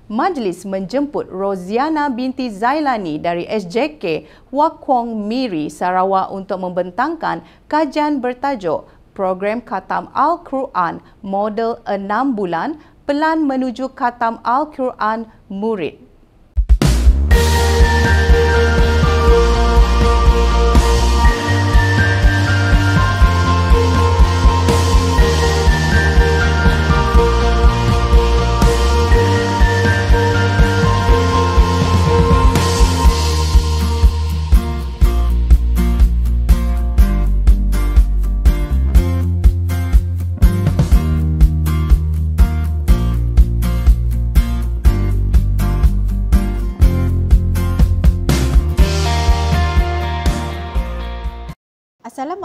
Majlis menjemput Roziana binti Zailani dari SJK Wakwong Miri, Sarawak untuk membentangkan kajian bertajuk Program Khatam Al-Quran Model 6 Bulan Pelan Menuju Khatam Al-Quran Murid.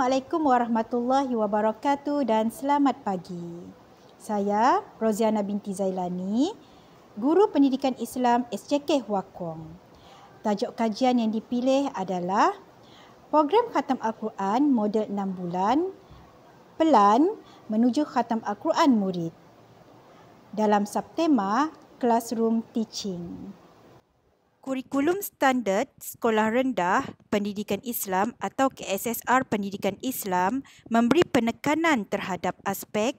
Assalamualaikum warahmatullahi wabarakatuh dan selamat pagi. Saya Roziana binti Zailani, Guru Pendidikan Islam SJK Wakwong. Tajuk kajian yang dipilih adalah Program Khatam Al-Quran Model 6 Bulan Pelan Menuju Khatam Al-Quran Murid dalam subtema Classroom Teaching. Kurikulum Standard Sekolah Rendah Pendidikan Islam atau KSSR Pendidikan Islam memberi penekanan terhadap aspek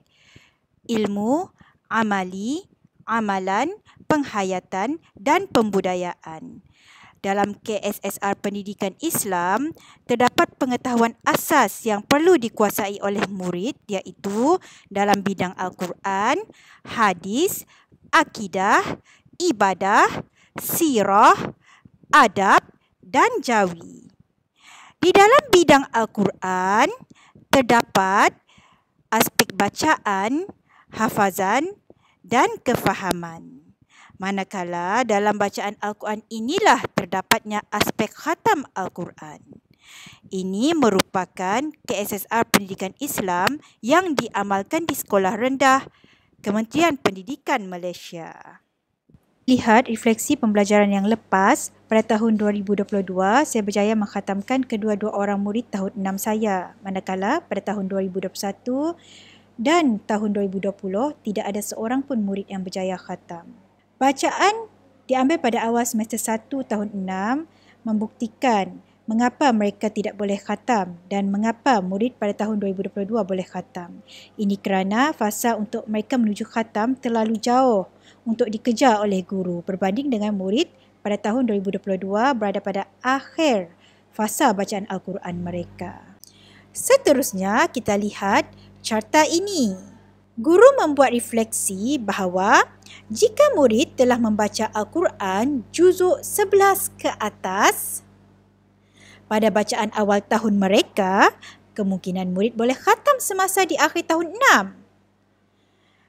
ilmu, amali, amalan, penghayatan dan pembudayaan. Dalam KSSR Pendidikan Islam, terdapat pengetahuan asas yang perlu dikuasai oleh murid iaitu dalam bidang Al-Quran, hadis, akidah, ibadah, sirah, adab dan jawi. Di dalam bidang Al-Quran, terdapat aspek bacaan, hafazan dan kefahaman. Manakala dalam bacaan Al-Quran inilah terdapatnya aspek khatam Al-Quran. Ini merupakan KSSR Pendidikan Islam yang diamalkan di Sekolah Rendah Kementerian Pendidikan Malaysia. Lihat refleksi pembelajaran yang lepas, pada tahun 2022 saya berjaya mengkhatamkan kedua-dua orang murid tahun 6 saya. Manakala pada tahun 2021 dan tahun 2020 tidak ada seorang pun murid yang berjaya khatam. Bacaan diambil pada awal semester 1 tahun 6 membuktikan mengapa mereka tidak boleh khatam dan mengapa murid pada tahun 2022 boleh khatam. Ini kerana fasa untuk mereka menuju khatam terlalu jauh untuk dikejar oleh guru berbanding dengan murid pada tahun 2022 berada pada akhir fasa bacaan Al-Quran mereka. Seterusnya kita lihat carta ini. Guru membuat refleksi bahawa jika murid telah membaca Al-Quran juzuk 11 ke atas pada bacaan awal tahun mereka, kemungkinan murid boleh khatam semasa di akhir tahun 6.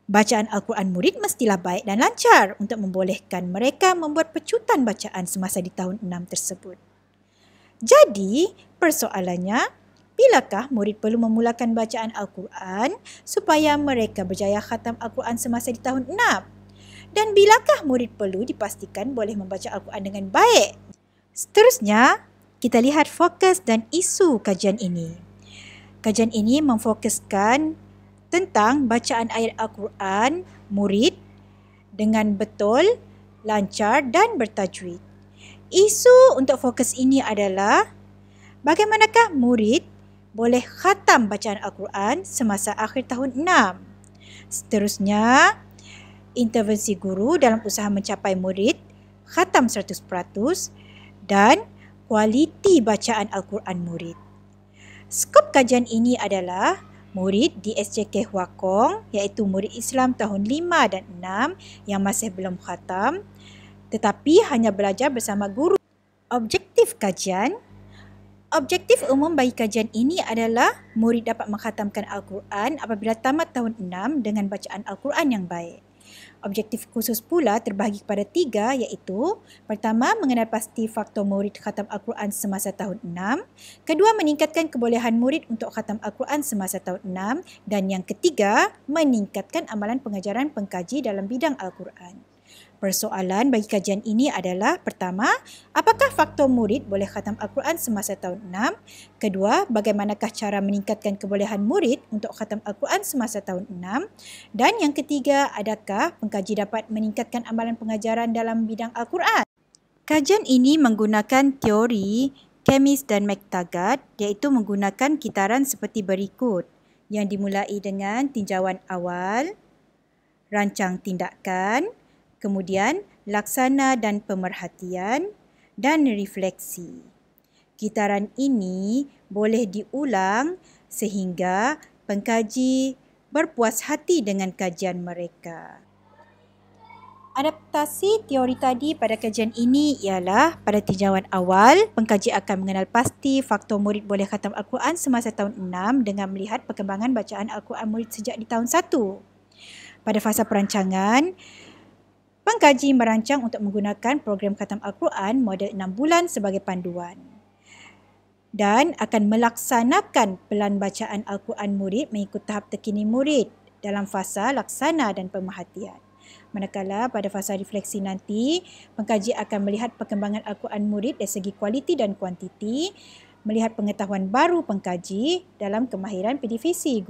Bacaan Al-Quran murid mestilah baik dan lancar untuk membolehkan mereka membuat pecutan bacaan semasa di tahun 6 tersebut. Jadi, persoalannya, bilakah murid perlu memulakan bacaan Al-Quran supaya mereka berjaya khatam Al-Quran semasa di tahun 6? Dan bilakah murid perlu dipastikan boleh membaca Al-Quran dengan baik? Seterusnya, kita lihat fokus dan isu kajian ini. Kajian ini memfokuskan tentang bacaan ayat Al-Quran murid dengan betul, lancar dan bertajwid. Isu untuk fokus ini adalah bagaimanakah murid boleh khatam bacaan Al-Quran semasa akhir tahun 6. Seterusnya, intervensi guru dalam usaha mencapai murid khatam 100% dan kualiti bacaan Al-Quran murid. Skop kajian ini adalah murid di SJK Wakwong iaitu murid Islam tahun 5 dan 6 yang masih belum khatam tetapi hanya belajar bersama guru. Objektif kajian. Objektif umum bagi kajian ini adalah murid dapat mengkhatamkan Al-Quran apabila tamat tahun 6 dengan bacaan Al-Quran yang baik. Objektif khusus pula terbahagi kepada 3 iaitu pertama, mengenal pasti faktor murid khatam Al-Quran semasa tahun 6. Kedua, meningkatkan kebolehan murid untuk khatam Al-Quran semasa tahun 6. Dan yang ketiga, meningkatkan amalan pengajaran pengkaji dalam bidang Al-Quran. Persoalan bagi kajian ini adalah pertama, apakah faktor murid boleh khatam Al-Quran semasa tahun 6? Kedua, bagaimanakah cara meningkatkan kebolehan murid untuk khatam Al-Quran semasa tahun 6? Dan yang ketiga, adakah pengkaji dapat meningkatkan amalan pengajaran dalam bidang Al-Quran? Kajian ini menggunakan teori Kemis dan McTaggart, iaitu menggunakan kitaran seperti berikut yang dimulai dengan tinjauan awal, rancang tindakan, kemudian laksana dan pemerhatian, dan refleksi. Kitaran ini boleh diulang sehingga pengkaji berpuas hati dengan kajian mereka. Adaptasi teori tadi pada kajian ini ialah pada tinjauan awal, pengkaji akan mengenal pasti faktor murid boleh khatam Al-Quran semasa tahun 6 dengan melihat perkembangan bacaan Al-Quran murid sejak di tahun 1. Pada fasa perancangan, pengkaji merancang untuk menggunakan program khatam Al-Quran model 6 bulan sebagai panduan dan akan melaksanakan pelan bacaan Al-Quran murid mengikut tahap terkini murid dalam fasa laksana dan pemerhatian. Manakala pada fasa refleksi nanti, pengkaji akan melihat perkembangan Al-Quran murid dari segi kualiti dan kuantiti, melihat pengetahuan baru pengkaji dalam kemahiran PDVC.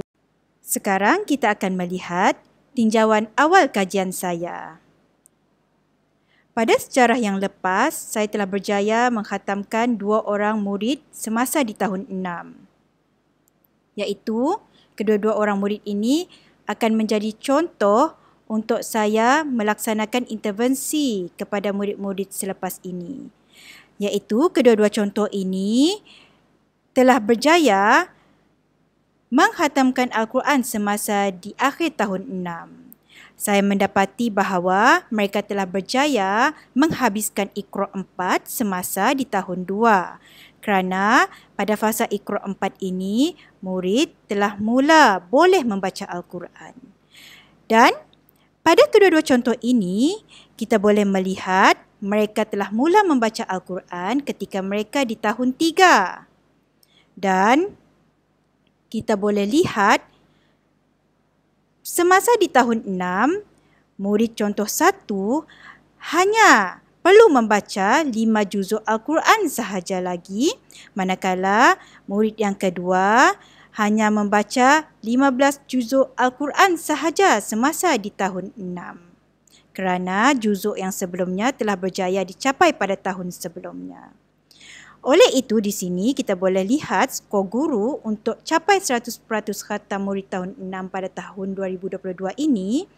Sekarang kita akan melihat tinjauan awal kajian saya. Pada sejarah yang lepas, saya telah berjaya mengkhatamkan 2 orang murid semasa di tahun 6. Iaitu, kedua-dua orang murid ini akan menjadi contoh untuk saya melaksanakan intervensi kepada murid-murid selepas ini. Iaitu, kedua-dua contoh ini telah berjaya mengkhatamkan Al-Quran semasa di akhir tahun 6. Saya mendapati bahawa mereka telah berjaya menghabiskan Iqra' 4 semasa di tahun 2. Kerana pada fasa Iqra' 4 ini, murid telah mula boleh membaca Al-Quran. Dan pada kedua-dua contoh ini, kita boleh melihat mereka telah mula membaca Al-Quran ketika mereka di tahun 3. Dan kita boleh lihat semasa di tahun 6, murid contoh 1 hanya perlu membaca 5 juzuk Al-Quran sahaja lagi, manakala murid yang kedua hanya membaca 15 juzuk Al-Quran sahaja semasa di tahun 6. Kerana juzuk yang sebelumnya telah berjaya dicapai pada tahun sebelumnya. Oleh itu, di sini kita boleh lihat skor guru untuk capai 100% khatam murid tahun 6 pada tahun 2022 ini,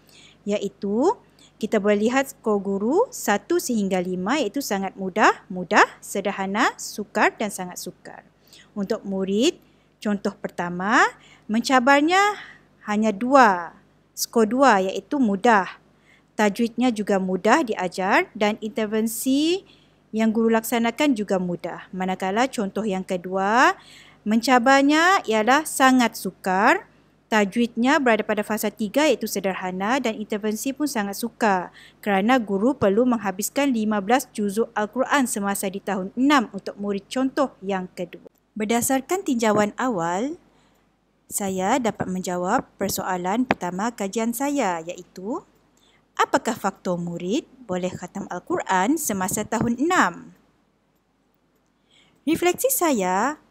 iaitu kita boleh lihat skor guru 1 sehingga 5, iaitu sangat mudah, sederhana, sukar dan sangat sukar. Untuk murid, contoh pertama, mencabarnya hanya 2, skor 2 iaitu mudah. Tajwidnya juga mudah diajar dan intervensi yang guru laksanakan juga mudah. Manakala contoh yang kedua, mencabarnya ialah sangat sukar. Tajwidnya berada pada fasa 3 iaitu sederhana dan intervensi pun sangat sukar kerana guru perlu menghabiskan 15 juzuk Al-Quran semasa di tahun 6 untuk murid contoh yang kedua. Berdasarkan tinjauan awal, saya dapat menjawab persoalan pertama kajian saya, iaitu apakah faktor murid boleh khatam Al-Quran semasa tahun 6? Refleksi saya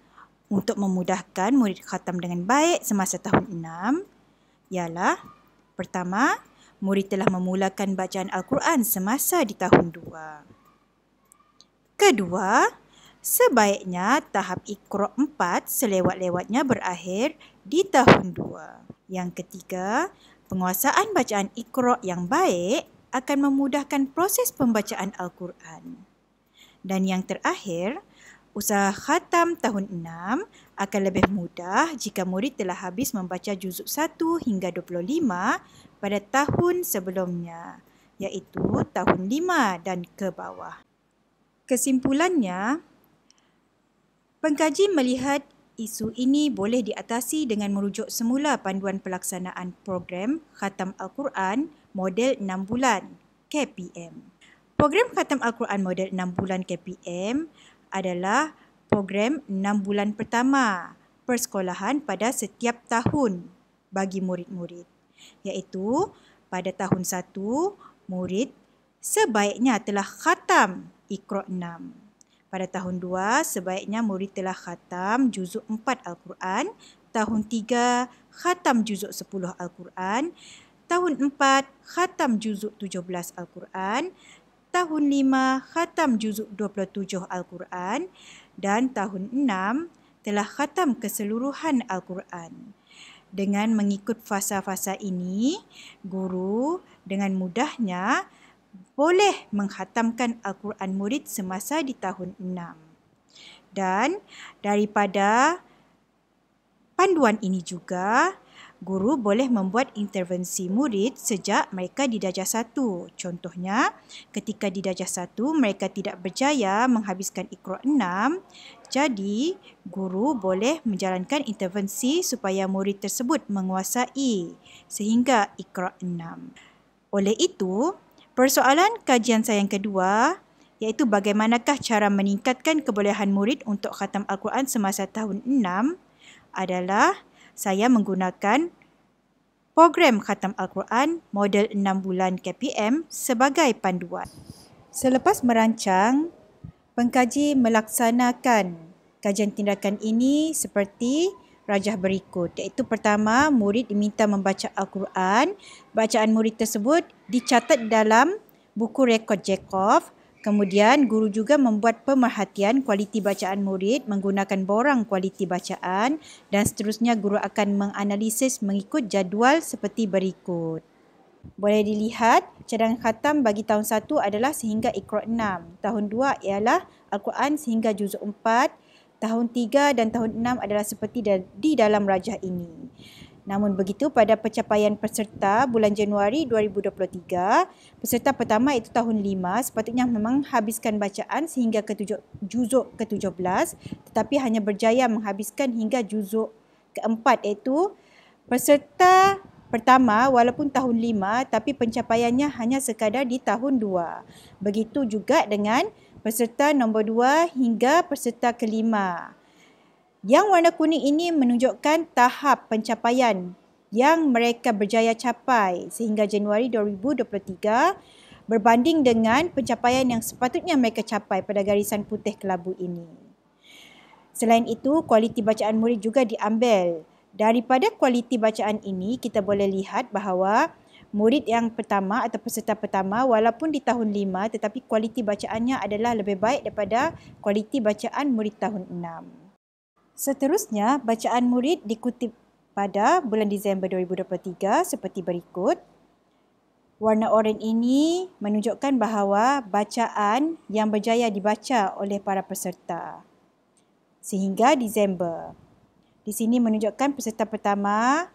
untuk memudahkan murid khatam dengan baik semasa tahun 6 ialah pertama, murid telah memulakan bacaan Al-Quran semasa di tahun 2. Kedua, sebaiknya tahap Iqra' 4 selewat-lewatnya berakhir di tahun 2. Yang ketiga, penguasaan bacaan Iqra' yang baik akan memudahkan proses pembacaan Al-Quran. Dan yang terakhir, usaha khatam tahun 6 akan lebih mudah jika murid telah habis membaca juzuk 1 hingga 25 pada tahun sebelumnya, iaitu tahun 5 dan ke bawah. Kesimpulannya, pengkaji melihat isu ini boleh diatasi dengan merujuk semula panduan pelaksanaan program Khatam Al-Quran model 6 bulan KPM. Program Khatam Al-Quran model 6 bulan KPM adalah program 6 bulan pertama persekolahan pada setiap tahun bagi murid-murid. Iaitu pada tahun 1, murid sebaiknya telah khatam Iqra' 6. Pada tahun 2, sebaiknya murid telah khatam juzuk 4 Al-Quran. Tahun 3, khatam juzuk 10 Al-Quran. Tahun 4, khatam juzuk 17 Al-Quran. Tahun 5, khatam juzuk 27 Al-Quran. Dan tahun 6, telah khatam keseluruhan Al-Quran. Dengan mengikut fasa-fasa ini, guru dengan mudahnya boleh menghatamkan Al-Quran murid semasa di tahun 6. Dan daripada panduan ini juga, guru boleh membuat intervensi murid sejak mereka di darjah 1. Contohnya, ketika di darjah 1 mereka tidak berjaya menghabiskan Iqra' 6, jadi guru boleh menjalankan intervensi supaya murid tersebut menguasai sehingga Iqra' 6. Oleh itu, persoalan kajian saya yang kedua, iaitu bagaimanakah cara meningkatkan kebolehan murid untuk khatam Al-Quran semasa tahun 6 adalah saya menggunakan program khatam Al-Quran model 6 bulan KPM sebagai panduan. Selepas merancang, pengkaji melaksanakan kajian tindakan ini seperti rajah berikut, iaitu pertama, murid diminta membaca Al-Quran. Bacaan murid tersebut dicatat dalam buku rekod Jacob. Kemudian, guru juga membuat pemerhatian kualiti bacaan murid menggunakan borang kualiti bacaan dan seterusnya guru akan menganalisis mengikut jadual seperti berikut. Boleh dilihat, cadangan khatam bagi tahun 1 adalah sehingga Iqra' 6. Tahun 2 ialah Al-Quran sehingga juzuk 4. Tahun 3 dan tahun 6 adalah seperti di dalam rajah ini. Namun begitu, pada pencapaian peserta bulan Januari 2023, peserta pertama iaitu tahun 5 sepatutnya memang habiskan bacaan sehingga juzuk ke-17 tetapi hanya berjaya menghabiskan hingga juzuk ke-4 iaitu peserta pertama walaupun tahun 5 tapi pencapaiannya hanya sekadar di tahun 2. Begitu juga dengan peserta nombor 2 hingga peserta ke-5. Yang warna kuning ini menunjukkan tahap pencapaian yang mereka berjaya capai sehingga Januari 2023 berbanding dengan pencapaian yang sepatutnya mereka capai pada garisan putih kelabu ini. Selain itu, kualiti bacaan murid juga diambil. Daripada kualiti bacaan ini, kita boleh lihat bahawa murid yang pertama atau peserta pertama walaupun di tahun 5 tetapi kualiti bacaannya adalah lebih baik daripada kualiti bacaan murid tahun 6. Seterusnya, bacaan murid dikutip pada bulan Disember 2023 seperti berikut. Warna oranye ini menunjukkan bahawa bacaan yang berjaya dibaca oleh para peserta sehingga Disember. Di sini menunjukkan peserta pertama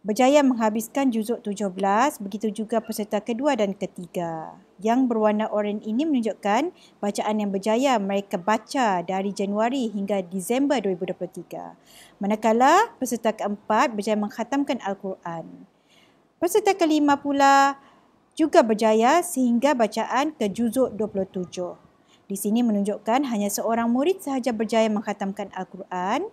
berjaya menghabiskan juzuk 17, begitu juga peserta kedua dan ketiga. Yang berwarna oranye ini menunjukkan bacaan yang berjaya mereka baca dari Januari hingga Disember 2023. Manakala peserta keempat berjaya mengkhatamkan Al-Quran. Peserta kelima pula juga berjaya sehingga bacaan ke juzuk 27. Di sini menunjukkan hanya seorang murid sahaja berjaya mengkhatamkan Al-Quran,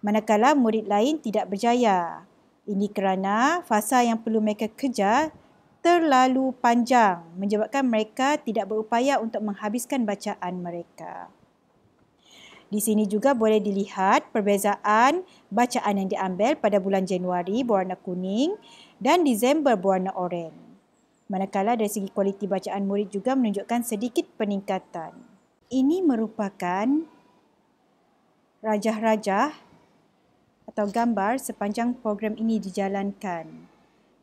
manakala murid lain tidak berjaya. Ini kerana fasa yang perlu mereka kejar terlalu panjang menyebabkan mereka tidak berupaya untuk menghabiskan bacaan mereka. Di sini juga boleh dilihat perbezaan bacaan yang diambil pada bulan Januari berwarna kuning dan Disember berwarna oranye. Manakala dari segi kualiti bacaan murid juga menunjukkan sedikit peningkatan. Ini merupakan rajah-rajah atau gambar sepanjang program ini dijalankan,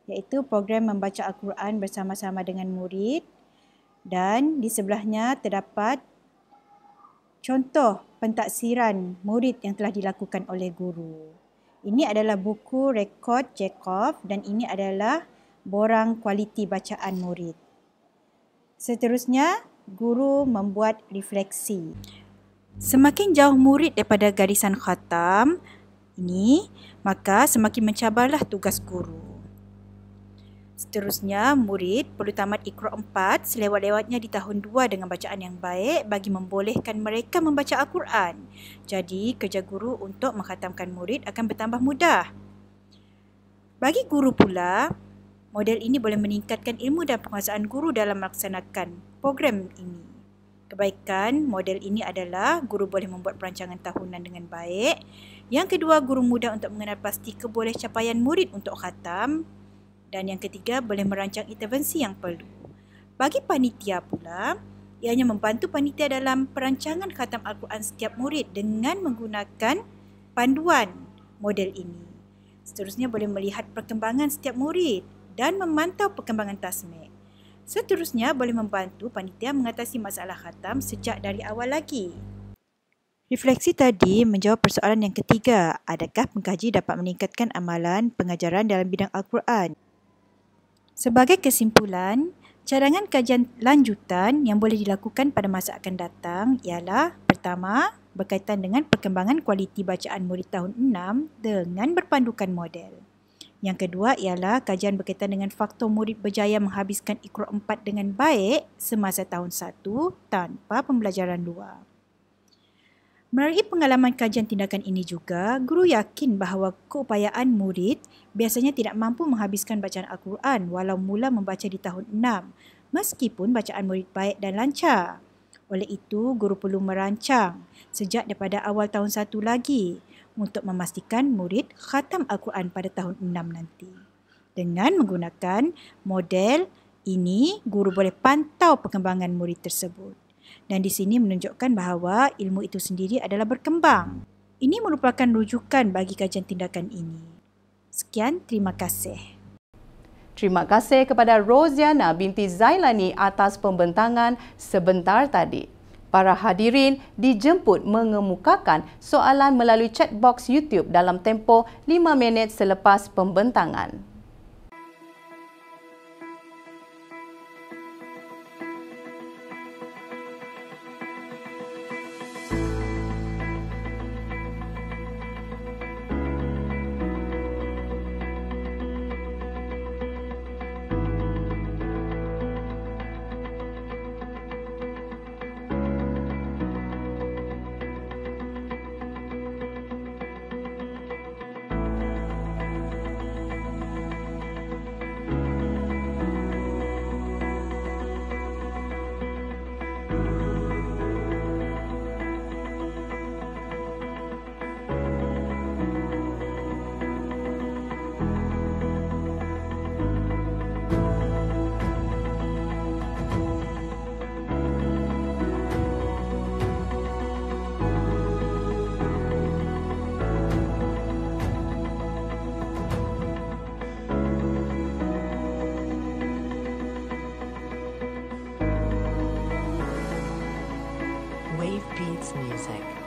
iaitu program membaca Al-Quran bersama-sama dengan murid dan di sebelahnya terdapat contoh pentaksiran murid yang telah dilakukan oleh guru. Ini adalah buku rekod Jacob dan ini adalah borang kualiti bacaan murid. Seterusnya, guru membuat refleksi. Semakin jauh murid daripada garisan khatam ini, maka semakin mencabarlah tugas guru. Seterusnya, murid perlu tamat Iqra' 4 selewat-lewatnya di tahun 2 dengan bacaan yang baik bagi membolehkan mereka membaca Al-Quran. Jadi, kerja guru untuk mengkhatamkan murid akan bertambah mudah. Bagi guru pula, Model ini boleh meningkatkan ilmu dan penguasaan guru dalam melaksanakan program ini. Kebaikan model ini adalah guru boleh membuat perancangan tahunan dengan baik. Yang kedua, guru mudah untuk mengenal pasti kebolehcapaian murid untuk khatam. Dan yang ketiga, boleh merancang intervensi yang perlu. Bagi panitia pula, ianya membantu panitia dalam perancangan khatam Al-Quran setiap murid dengan menggunakan panduan model ini. Seterusnya, boleh melihat perkembangan setiap murid dan memantau perkembangan tasmik. Seterusnya, boleh membantu panitia mengatasi masalah khatam sejak dari awal lagi. Refleksi tadi menjawab persoalan yang ketiga, adakah pengkaji dapat meningkatkan amalan pengajaran dalam bidang Al-Quran? Sebagai kesimpulan, cadangan kajian lanjutan yang boleh dilakukan pada masa akan datang ialah pertama, berkaitan dengan perkembangan kualiti bacaan murid tahun 6 dengan berpandukan model. Yang kedua ialah kajian berkaitan dengan faktor murid berjaya menghabiskan Iqra 4 dengan baik semasa tahun 1 tanpa pembelajaran luar. Melalui pengalaman kajian tindakan ini juga, guru yakin bahawa keupayaan murid biasanya tidak mampu menghabiskan bacaan Al-Quran walau mula membaca di tahun 6, meskipun bacaan murid baik dan lancar. Oleh itu, guru perlu merancang sejak daripada awal tahun 1 lagi untuk memastikan murid khatam Al-Quran pada tahun 6 nanti. Dengan menggunakan model ini, guru boleh pantau perkembangan murid tersebut. Dan di sini menunjukkan bahawa ilmu itu sendiri adalah berkembang. Ini merupakan rujukan bagi kajian tindakan ini. Sekian, terima kasih. Terima kasih kepada Roziana binti Zailani atas pembentangan sebentar tadi. Para hadirin dijemput mengemukakan soalan melalui chat box YouTube dalam tempoh 5 minit selepas pembentangan. Wave Beats Music.